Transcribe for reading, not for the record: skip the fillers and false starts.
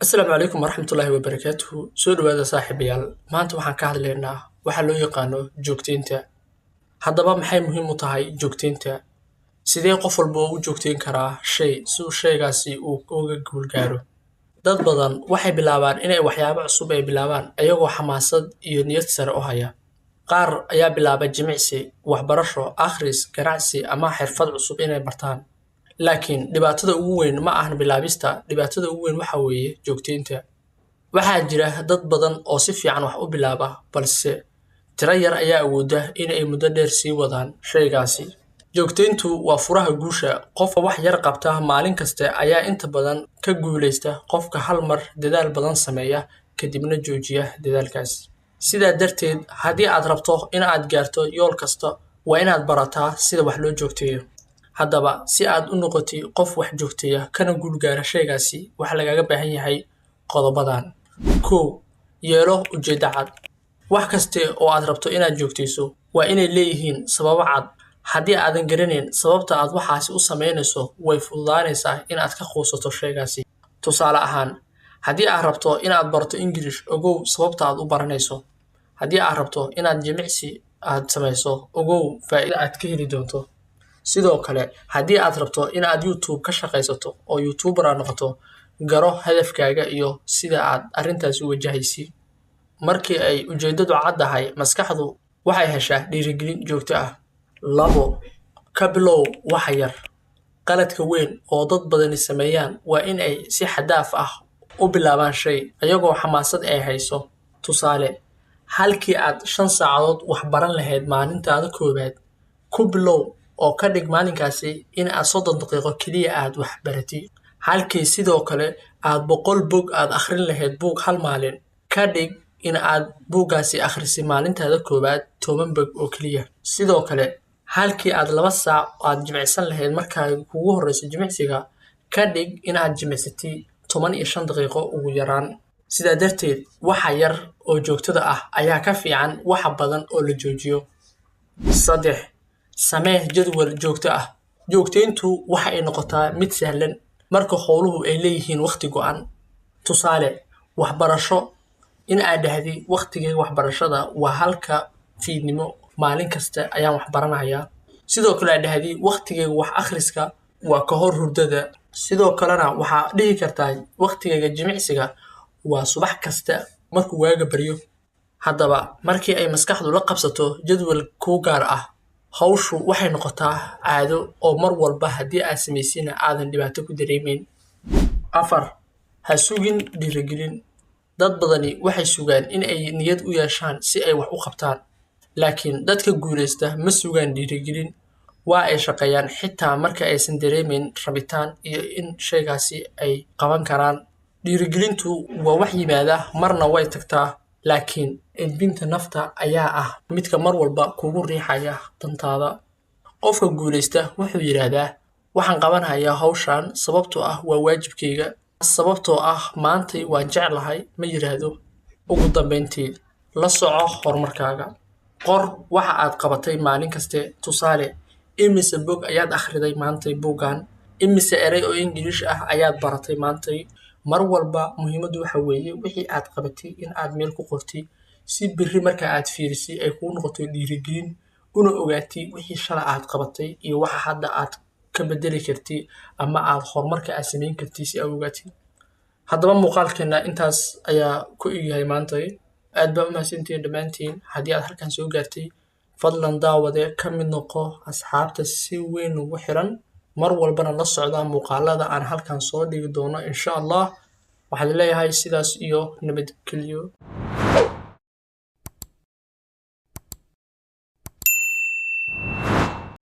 Asalaamu calaykum waraxmatullaahi wabarakaatuhu. Soo dhawaada saaxiibayaal. Maanta waxaan ka hadlaynaa waxa loo yaqaano joogteynta. Haddaba maxay muhiim u tahay joogteynta? Sidee qof walba u joogteyn karaa shay si uu shaygaasi uu uga guul gaaro? Dad badan waxay bilaabaan inay waxyaabo cusub ay bilaabaan ayagoo xamaasad iyo niyad sare u haya. Qaar ayaa bilaaba jimicsi, waxbarasho, akhris, ganacsi ama xirfad cusub inay bartaan. Laakiin dhibaatada ugu weyn ma ahan bilaabista, dhibaatada ugu weyn waxa weeye joogteynta. Waxaa jira dad badan oo si fiican wax u bilaaba, balse tiro yar ayaa awooda in ay muddo dheer sii wadaan shaygaasi. Joogteyntu waa furaha guusha. Qofka wax yar qabta maalin kasta ayaa inta badan ka guuleysta qofka hal mar dadaal badan sameeya kadibna joojiya dadaalkaas. Sidaa darteed, haddii aad rabto in aad gaarto yool kasta, waa inaad barataa sida wax loo joogteeyo. Haddaba, si aad u noqotid qof wax joogteeya kana guul gaara shaygaasi, waxa lagaaga baahan yahay qodobadan. Kow, yeelo ujeeddo cad. Wax kaste oo aad rabto inaad joogteyso waa inay leeyihiin sababo cad. Haddii aadan garanayn sababta aad waxaasi u sameynayso, way fududaanaysaa in aad ka quusato shaygaasi. Tusaale ahaan, haddii aad rabto inaad barato English, ogow sababta aad u baranayso. Haddii aad rabto inaad jimicsi aad samayso, ogow faa'iido aad ka heli doonto. Sidoo kale, haddii aad rabto in aad YouTube ka shaqaysato oo YouTuber aad noqoto, garo hadafkaaga iyo sida aad arrintaas u wajahaysid. Markii ay ujeedadu caddahay, maskaxdu waxay heshaa dhiirigelin joogto ah. Labo, ka bilow wax yar. Qaladka weyn oo dad badani sameeyaan waa in ay si xad-dhaaf ah u bilaabaan shay ayagoo xamaasad ay hayso. Tusaale, halkii aad 5 saacadood wax baran lahayd maalintaada koowaad, ku bilow oo ka dhig maalinkaasi in aad 30 daqiiqo keliya aad wax baratid. Halkii sidoo kale aad 100 bog aad akhrin lahayd buug hal maalin, ka dhig in aad buuggaasi akhrisay maalintaada koowaad 10 bog oo keliya. Sidoo kale, halkii aad 2 saac aad jimicsan lahayd markaa kugu horreysay jimicsiga, ka dhig in aad jimicsatid 15 daqiiqo ugu yaraan. Sidaa darteed, waxa yar oo joogtada ah ayaa ka fiican waxa badan oo la joojiyo. 3, samee jadwal joogto ah. Joogteyntu waxa ay noqotaa mid sahlan marka howluhu ay leeyihiin waqti go'an. Tusaale, waxbarasho, in aad dhahdid waqtigii waxbarashada waa halka fiidnimo maalin kasta ayaan wax baranayaa. Sidoo kale aad dhahdid waqtigii wax akhriska waa ka hor hurdada. Sidoo kalena waxaa dhihi kartaa waqtigayga jimicsiga waa subax kasta markuu waaga baryo. Haddaba, markii ay maskaxdu la qabsato jadwal kuu gaar ah, hawshu waxay noqotaa caado oo mar walba haddii aad samaysina aadan dhibaato ku dareemayn. 4, ha sugin dhiirigelin. Dad badani waxay sugaan in ay niyad u yeeshaan si ay wax u qabtaan. Laakiin dadka guuleysta ma sugaan dhiirigelin. Waa ay shaqeeyaan xitaa marka aysan dareemayn rabitaan iyo in shaygaasi ay qaban karaan. Dhiirigelintu waa wax yimaada marna way tagtaa. Laakiin edbinta nafta ayaa ah midka mar walba kugu riixaya dantaada. Qofka guuleysta wuxuu yiraahdaa, waxaan qabanayaa hawshan sababtoo ah waa waajibkayga, sababtoo ah maantay waan jeclahay ma yiraahdo. Ugu dambeyntii, la soco horumarkaaga. Qor waxa aad qabatay maalin kaste. Tusaale, imise bog ayaad akhriday maantay buuggan, imise eray oo English ah ayaad baratay maantay. Mar walba muhiimadu waxa weeye wixii aad qabatay in aad meel ku qortid si berri marka aad fiirisay ay kuu noqoto dhiirigelin una ogaatid wixii shalay aad qabatay iyo waxa hadda aad ka bedeli kartid ama aad horumarka aad samayn kartid si aad u ogaatid. Haddaba muuqaalkeena intaas ayaa ku egyahay maantay. Aad baa u mahadsantihiin dhammaantiin. Haddii aad halkan soo gaartay, fadlan daawade ka mid noqo asxaabta si weyn ugu xiran. Mar walbana la socda muuqaalada aan halkan soo dhigi doono insha Allah. Waxaan leeyahay sidaas iyo nabadgelyo.